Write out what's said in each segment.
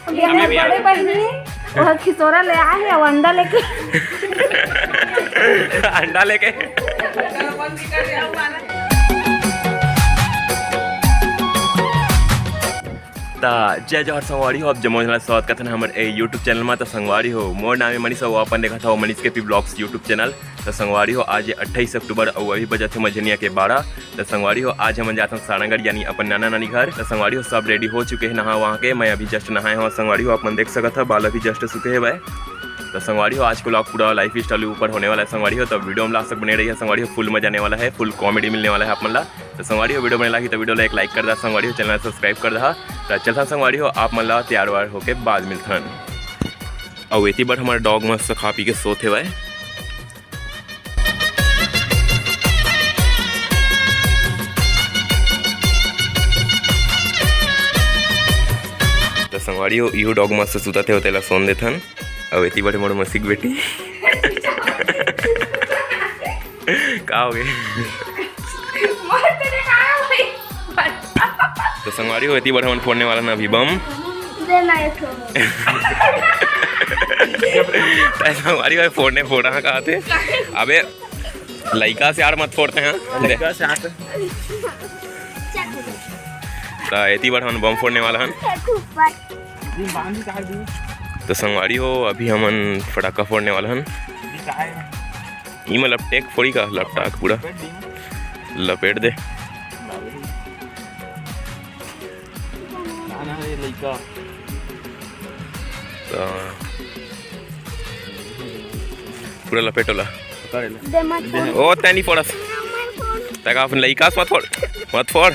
बड़े बहनी वह खिसोरा ले आए हैं, अंडा लेके अंडा लेके जय जवाहर संगवारी हो। अब जमोजला स्वागत करते हैं हमारे यूट्यूब चैनल में। तो संगवारी हो मोर नाम है मनीष और अपन देखा था मनीष के पी ब्लॉग्स यूट्यूब चैनल। तो संगवारी हो आज 28 अक्टूबर और अभी बजे थे मझनिया के 12। तो संगवारी हो आज हम जाते हैं सारंगढ़ यानी अपन नाना नानी घर। तो संगवारी हो सब रेडी हो चुके हैं नहा वहाँ के। मैं अभी जस्ट नहाए हूँ। संगवारी हो अपन देख सकता था बाल अभी जस्ट सूखे है भाई। तो संगवारी हो आज को ब्लॉग पूरा लाइफ स्टाइल ऊपर होने वाला है संगवारी हो। तो वीडियो में लास्ट तक बने रही है संगवारी हो। फुल मजा आने वाला है, फुल कॉमेडी मिलने वाला है आप मतलब। तो संगवारी हो वीडियो बने लगी तो वीडियो एक लाइक कर दा संगवारी हो, चैनल सब्सक्राइब कर दा। तो चलता संगवारी हो आप मतलब तैयार वार होके बाद मिलता और इतनी बार हमारे डॉग मस्त खा पी के सोते भाई। तो संगवारी हो यू डॉग मस्त सुता थे होते सोन देथन और इतनी बड़े मोड़ मसीक बेटी का हो गए। तो संगवारी हो इतनी बड़े मन फोड़ने वाला ना अभी बम संगवारी हो फोड़ने फोड़ रहा कहा थे। अबे लड़का से यार मत फोड़ते हैं। तो इतनी बड़ा मन बम फोड़ने वाला है। तो संगवारी हो अभी हमन फटाका फोड़ने वाला हन। ई में लपटेक फोड़ी का लपटाक पूरा लपेट दे। तो पूरा लपेट होला ओ तैनी फोड़स तक अपन लइकास मत फोड़ मत फोड़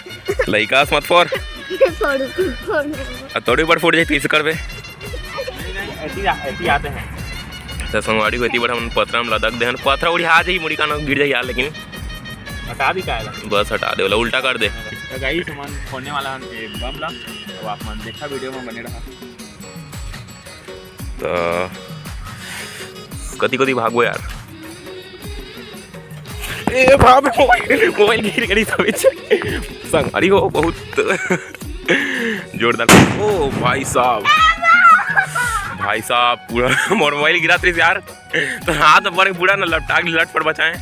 लइकास मत फोड़ थोड़ी बार फोड़ जाए तीस करबे। आते हैं तो संगवारी को इतनी बड़ा हम पथरा में लदक दे पथरा उड़ी आ जाए मुड़ी का ना गिर जाए यार, लेकिन हटा भी का बस हटा दे वाला उल्टा कर दे। गाइस सामान फोड़ने वाला है बम ला तो आप मन देखा वीडियो में बने रहा। तो कति कति भागो यार ए भाग मोबाइल गिर गई सब संगवारी हो बहुत जोरदार। ओ भाई साहब पूरा मोबाइल गिरा थे यार। तो हाथ बड़े बुरा ना लपटाक लट पर बचाएं।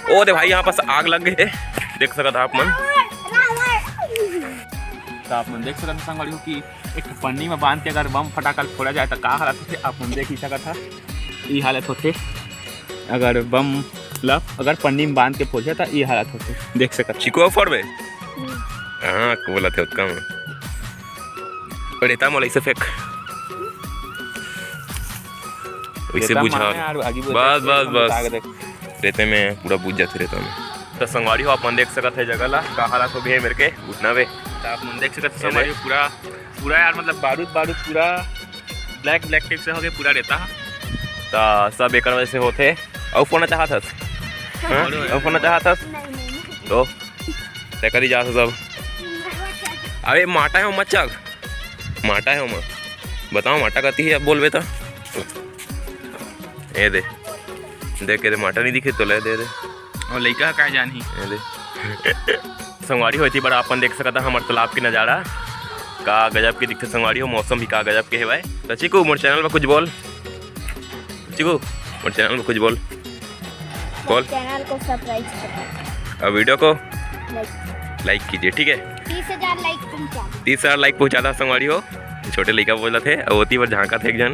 ओ दे भाई यहाँ पास आग लग गए देख सकता था आप मन। तो आप मन देख सकते संगवारी हो कि एक पन्नी में बांध के अगर बम फटाका फोड़ा जाए तो का हालत होते आप मन देख ही सकता था। ये हालत होते अगर बम अगर पन्नी में बांध के फोड़ जाए तो ये हालत होते देख सकते। चिको फोड़बे हाँ बोला थे उसका रेता मोल ऐसे फेंक वैसे बुझा बस बस बस रेते में पूरा बुझ जाते रेता में। तो संगवारी हो आप मन देख सकते है जगह ला का हालत हो गए मेरे के उठना वे। तो आप मन देख सकते संगवारी हो पूरा पूरा यार मतलब बारूद पूरा ब्लैक टाइप से हो गया पूरा रेता। तो सब एक वजह से होते और फोड़ना चाहता और फोड़ना चाहता तो करी जा सब। अरे माटा है मच्छर माटा है उमा बताओ माटा कहती है अब बोलबे तो ए दे देख के माटा नहीं दिखे तो ले दे और लड़का का जानी ए दे। संगवारी होती बड़ा अपन देख सकता हमारे तालाब की नज़ारा का गजब की दिखते संगवारी हो। मौसम भी का गजब के है भाई। तो चिकू मोर चैनल पर कुछ बोल चिकू मोर चैनल पर कुछ बोल चैनल को सब्सक्राइब करें और वीडियो को लाइक कीजिए ठीक है। 30,000 लाइक पहुँचा था संगवारी हो। छोटे लड़का बोला थे और होती बार झाँका थे एक जन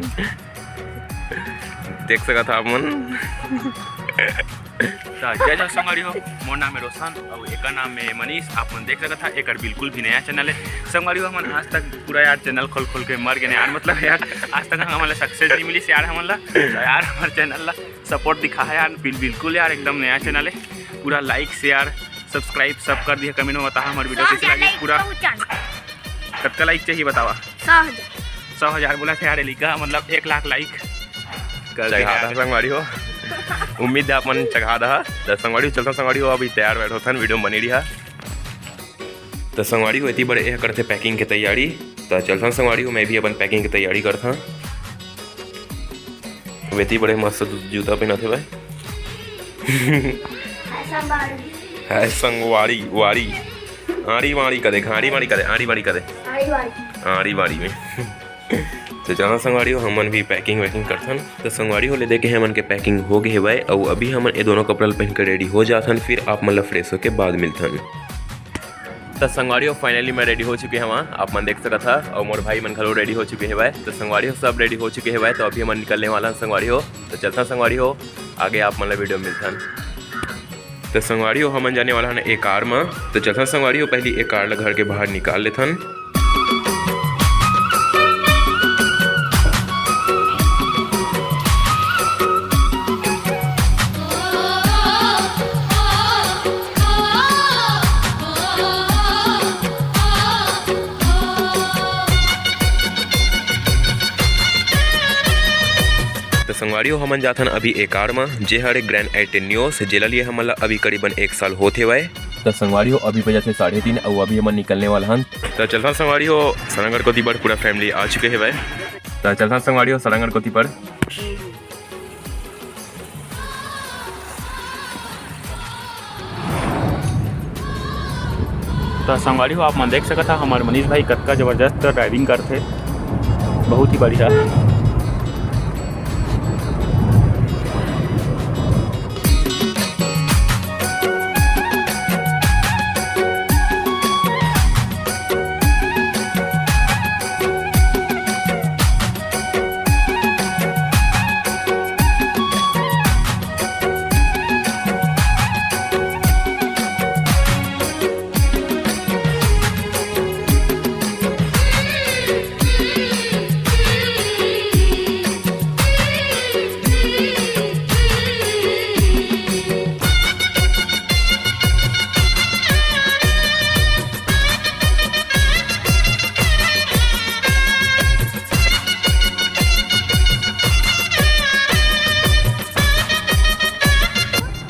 देख सका था आप मन। जय जय संगवारी हो मोर नाम है रोशन और एक नाम है मनीष। आप मन देख सकता था एक बिल्कुल भी नया चैनल है संगवारी हो। हम आज तक पूरा यार चैनल खोल के मर गए यार मतलब यार आज तक हमारे सक्सेस नहीं मिली यार हमला। तो यार हमारे चैनल ला सपोर्ट दिखा है यार बिल्कुल यार एकदम नया चैनल है। पूरा लाइक शेयर सब्सक्राइब सब कर दिया। कमेंट में बताओ हमारी वीडियो कैसी लगी। पूरा कितना लाइक चाहिए बतावा 100,000 बोला था यार लिखा मतलब 1 लाख लाइक कर चढ़ा संगवारी हो। उम्मीद है अपन चढ़ा रहा। तो संगवारी चलता संगवारी हो अभी तैयार बैठो था वीडियो बनी रही है। तो संगवारी हो इतनी बड़े यह करते पैकिंग की तैयारी। तो चलता संगवारी हो मैं भी अपन पैकिंग की तैयारी करता इतनी बड़े मस्त जूता पहना थे भाई है संगवारी वारी आड़ी वाड़ी करे घाड़ी वाड़ी करे आड़ी वाड़ी करे रिवाड़ी में। तो जहाँ संगवारी हो हमन भी पैकिंग वैकिंग करथन। तो संगवारी हो ले दे के हमन के पैकिंग हो गए हेवाय और अभी हमन ये दोनों कपड़ा पहन के रेडी हो जाथन, फिर आप मतलब फ्रेश होके बाद मिलथन। तो संगवारी हो फाइनली मैं रेडी हो चुके हैं, आप मन देख सकता था और मोर भाई मन खलो रेडी हो चुके हेवाय। तो संगवारी हो सब रेडी हो चुके हेवाय। तो अभी हमन निकलने वाला संगवारी हो, तो चलता संगवारी हो आगे आप मतलब वीडियो मिलथन। तो संगवारी हो हमन जाने वाला है एक कार में। तो चलता संगवारी हो पहले एक कार ला घर के बाहर निकाल लेथन। तो संगवारी हो हमन जाथन अभी एक कार में, जे हरे ग्रैंड एटेनियोस जेला लिए हमन अभी करीबन 1 साल होते हुए। तो संगवारी हो अभी बजे 3:30 और अभी हमन निकलने वाला हन। तो चलता संगवारी हो सरंगर कोती पर पूरा फैमिली आ चुके हैं। तो चलता संगवारी हो सरंगर कोती पर। तो संगवारी हो आप मन देख सकता हमारे मनीष भाई कतका जबरदस्त ड्राइविंग करते, बहुत ही बढ़िया।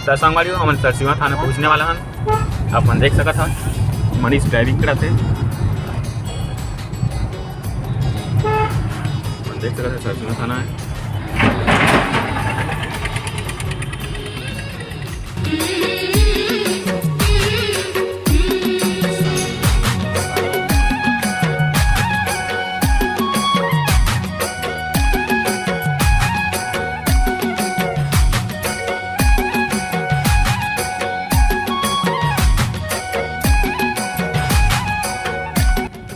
तो संगवारी हो हम सरसीमा थाना पहुँचने वाला हन। आप मन देख सकत था मनीष ड्राइविंग करते, देख सकते हैं सरसीमा थाना है।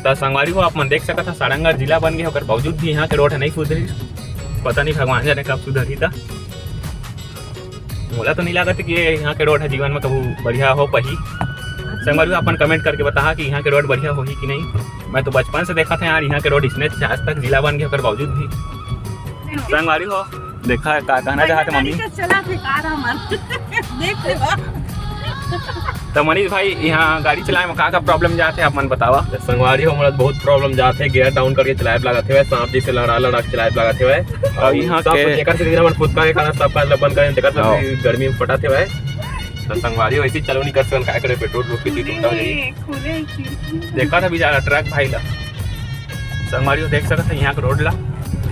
तो संगवारी को आप मन देख सकता था सारंगढ़ जिला बन गया होकर बावजूद भी यहाँ के रोड नहीं सुधरी। पता नहीं भगवान जाने कब सुधरी था। मोला तो नहीं लगा कि यहाँ के रोड है जीवन में कभी बढ़िया हो पाही। संगवारी को अपन कमेंट करके बता कि यहाँ के रोड बढ़िया होगी कि नहीं। मैं तो बचपन से देखा था यार यहाँ के रोड इसने आज तक जिला बन गया होकर बावजूद भी। संगवारी हो देखा का कहना चाहते मम्मी। तो मनीष भाई यहाँ गाड़ी चलाए में का प्रॉब्लम जाते हैं आप मन बतावा। संगवारी हो हमारा बहुत प्रॉब्लम जाते हैं, गियर डाउन करके चलाए लगाते हुए, सांप जैसे लड़ा के चलाए लगाते हुए। और यहाँ के खुद का खाना सब का बंद करें देखा गर्मी में फटाते हुए। तो संगवारी हो ऐसी चलो नहीं कर सकते, क्या करे पेट्रोल देखा था बेचारा ट्रक भाई ला। संगवारी हो देख सकते हैं यहाँ के रोड ला।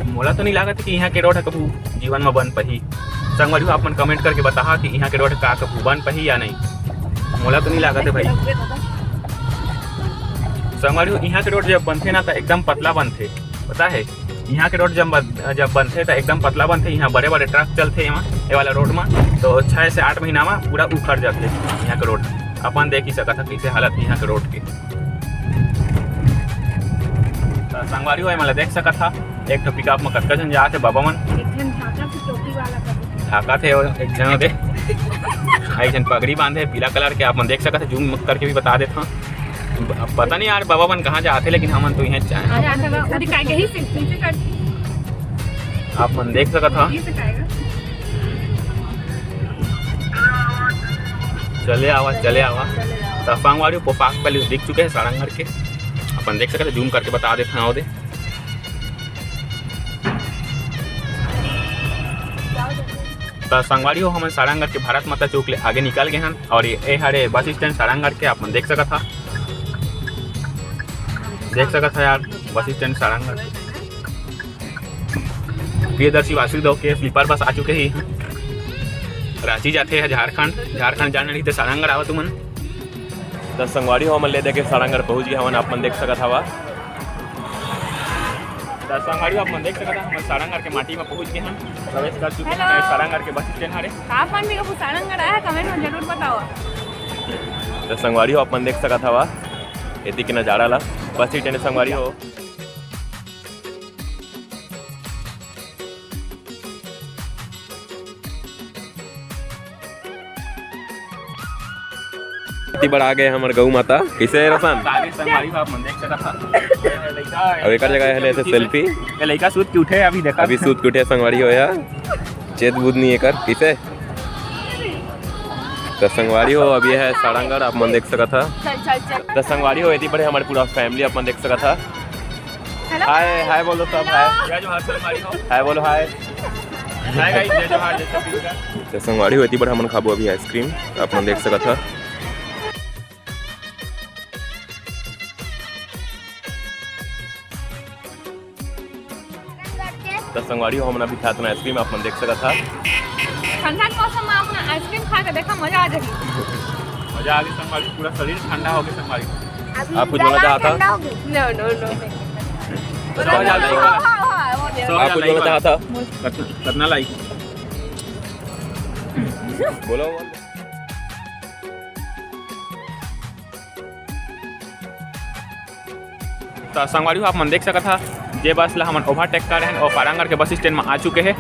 मोला तो नहीं लागत कि यहाँ के रोड है कबू जीवन में बन पाही। संगवारी हो आप मन कमेंट करके बता कि यहाँ के रोड का कबू बन पाही या नहीं। मोला तो नहीं लागत है भाई। संगवारी हो यहाँ के रोड जब बनते ना तो एकदम पतला बनते, पता है। यहाँ के रोड जब बनते तो एकदम पतला बनते। यहाँ बड़े बड़े ट्रक चलते यहाँ ये वाला रोड में, तो 6 से 8 महीना में पूरा उखड़ जाते यहाँ के रोड। अपन देख ही सकता था कैसे हालत यहाँ के रोड की। संगवारी हो मतलब देख सकता था एक तो पिकअप में कतका जन जाते बाबा मन ढाका थे, एक जन दे एक जन पगड़ी बांधे पीला कलर के। आप मन देख सकते जूम करके भी बता देता। पता नहीं यार बाबा मन कहाँ जाते, लेकिन हम तो यहाँ चाहे आप मन देख सकता। चले आवा तो संगवारी पोपाक पहले दिख चुके हैं सारंगढ़ के। अपन देख सकते जूम करके बता देते हैं। दे तो संगवारी हो हम सारंगढ़ के भारत माता चौक ले आगे निकल गए हैं और ये हरे बस स्टैंड सारंगढ़ के। आप देख सकता था यार बस स्टैंड सारंगढ़। प्रियदर्शी वासुदेव के स्लीपर बस आ चुके ही। रांची जाते हैं झारखंड जाने रही थे सारंगढ़ आवा तुमन। तो संगवारी हो हमन ले दे के सारंगढ़ पहुँच गए हमन। आप मन देख सकत हवा तो संगवारी आप मन देख सकता हम सारंगढ़ के माटी में पहुंच गए हम प्रवेश कर चुके हैं सारंगढ़ के बस स्टैंड हरे आप मन भी को सारंगढ़ आया कमेंट में जरूर बताओ। तो संगवारी हो अपन देख सकत हवा एती के नजारा ला बस स्टैंड संगवारी हो। इतनी बड़ा आ गए हमारे गौ माता कैसे रोशन आगे संगवारी आप मन देख सकता अब एक जगह है ऐसे सेल्फी ये लड़का सूत के उठे अभी देखा अभी सूत के उठे संगवारी हो यार चेत बुध नहीं कर कैसे तो संगवारी हो अभी है सारंगढ़ आप मन देख सकता था तो संगवारी हो इतनी बड़े हमारे पूरा फैमिली अपन देख सकता था। हाय हाय बोलो सब हाय जय जोहार संगवारी हो हाय बोलो हाय हाय गाइस जय जोहार जैसे तो संगवारी हो इतनी बड़ा हमन खाबो अभी आइसक्रीम आप मन देख सकता था। तो संगवारी हो हमन अभी खात ना आइसक्रीम आप मन देख सकता था। ठंडा के मौसम में अपना आइसक्रीम खा के देखा मजा आ जाएगी। मजा आ गई संगवारी पूरा शरीर ठंडा हो गया संगवारी आप कुछ बोलना चाहता नो नो नो आप कुछ बोलना चाहता कितना लाइक बोलो तो संगवारी आप मन देख सकता था जे बस ला हमन ओवरटेक कर रहे हैं और सारंगढ़ के बस स्टैंड में आ चुके हैं।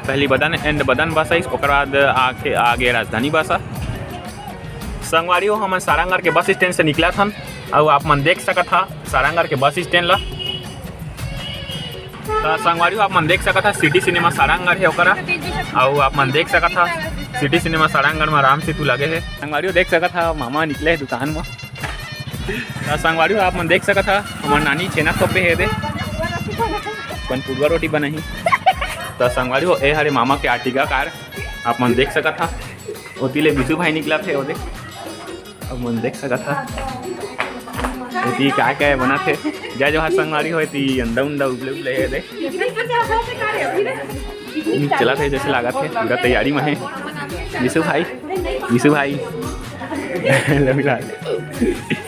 पहली बदन एंड बदन बस है उसके बाद आगे राजधानी बस है। संगवारी हो हम सारंगढ़ के बस स्टैंड से निकला था और आप मन देख सकता था सारंगढ़ के बस स्टैंड ला तो संगवारी आप मन देख सकता था सिटी सिनेमा सारंगढ़ है ओकरा और आप मन देख सकता था सिटी सिनेमा सारंगढ़ में आराम से तू लगे है। संगवारी देख सकता था मामा निकले है दुकान में तो संगवारी आप मन देख सकता था हमारे नानी छेना सब पे है दे अपन पुरवा रोटी बनाई तो संगवारी हो ए हरे मामा के आर्टिका कार आप मन देख सकता था ओतीले बिशु भाई निकला थे वो दे अब मन देख सकता था ओती क्या बना थे जय जोहार संगवारी हो ती अंडा उंडा उबले उबले है दे चला थे जैसे लगा थे पूरा तैयारी में है बिशु भाई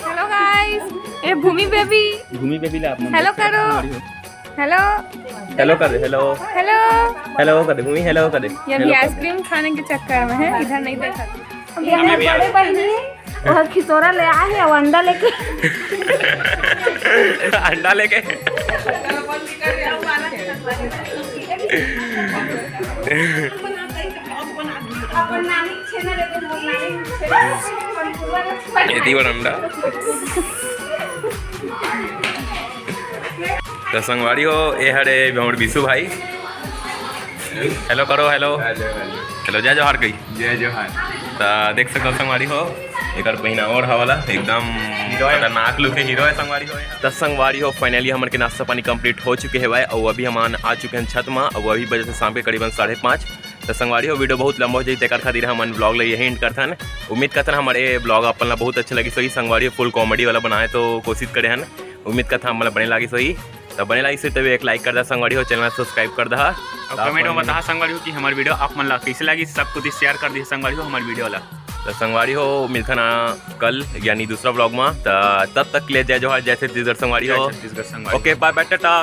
हेलो गाइस ये भूमि बेबी ला आप हेलो करो हेलो हेलो कर दे हेलो हेलो हेलो कर दे भूमि हेलो कर दे ये भी आइसक्रीम खाने के चक्कर में है इधर नहीं देखा हमारे बड़े बहनी और खिसोरा ले आए हैं अंडा लेके अंडा लेके इतनी बड़ा अंडा तो संगवारी हो ए हरे हमारे बिशु भाई हेलो करो हेलो हेलो जय जोहार कही जय जोहार तो देख सकते संगवारी हो एक पहिना और हवाला एकदम खतरनाक लुक है हीरो है संगवारी हो। तो संगवारी हो फाइनली हमारे के नाश्ता पानी कंप्लीट हो चुके हैं भाई और अभी हम आ चुके हैं छत में और अभी बजे से शाम के करीबन 5:30। तो संगवारी हो वीडियो बहुत लंबा हो जाए तेकर खातिर हम ब्लॉग ले यही एंड करते हैं। उम्मीद करते हैं हमारे ब्लॉग अपन ला बहुत अच्छा लगी सही संगवारी फुल कॉमेडी वाला बनाए तो कोशिश करे हैं उम्मीद करते हैं हमारा बने लगी सही तो बने लगी सही तभी एक लाइक कर दा संगवारी हो चैनल सब्सक्राइब कर दा कमेंट में बता संगवारी हो कि हमारी वीडियो आप मन ला कैसे लगी सब कुछ शेयर कर दी संगवारी हो हमारी वीडियो ला। तो संगवारी हो मिलता ना कल यानी दूसरा ब्लॉग में तब तक ले जय जोहार जैसे छत्तीसगढ़ संगवारी हो। छत्तीसगढ़ संगवारी ओके बाय बाय टाटा।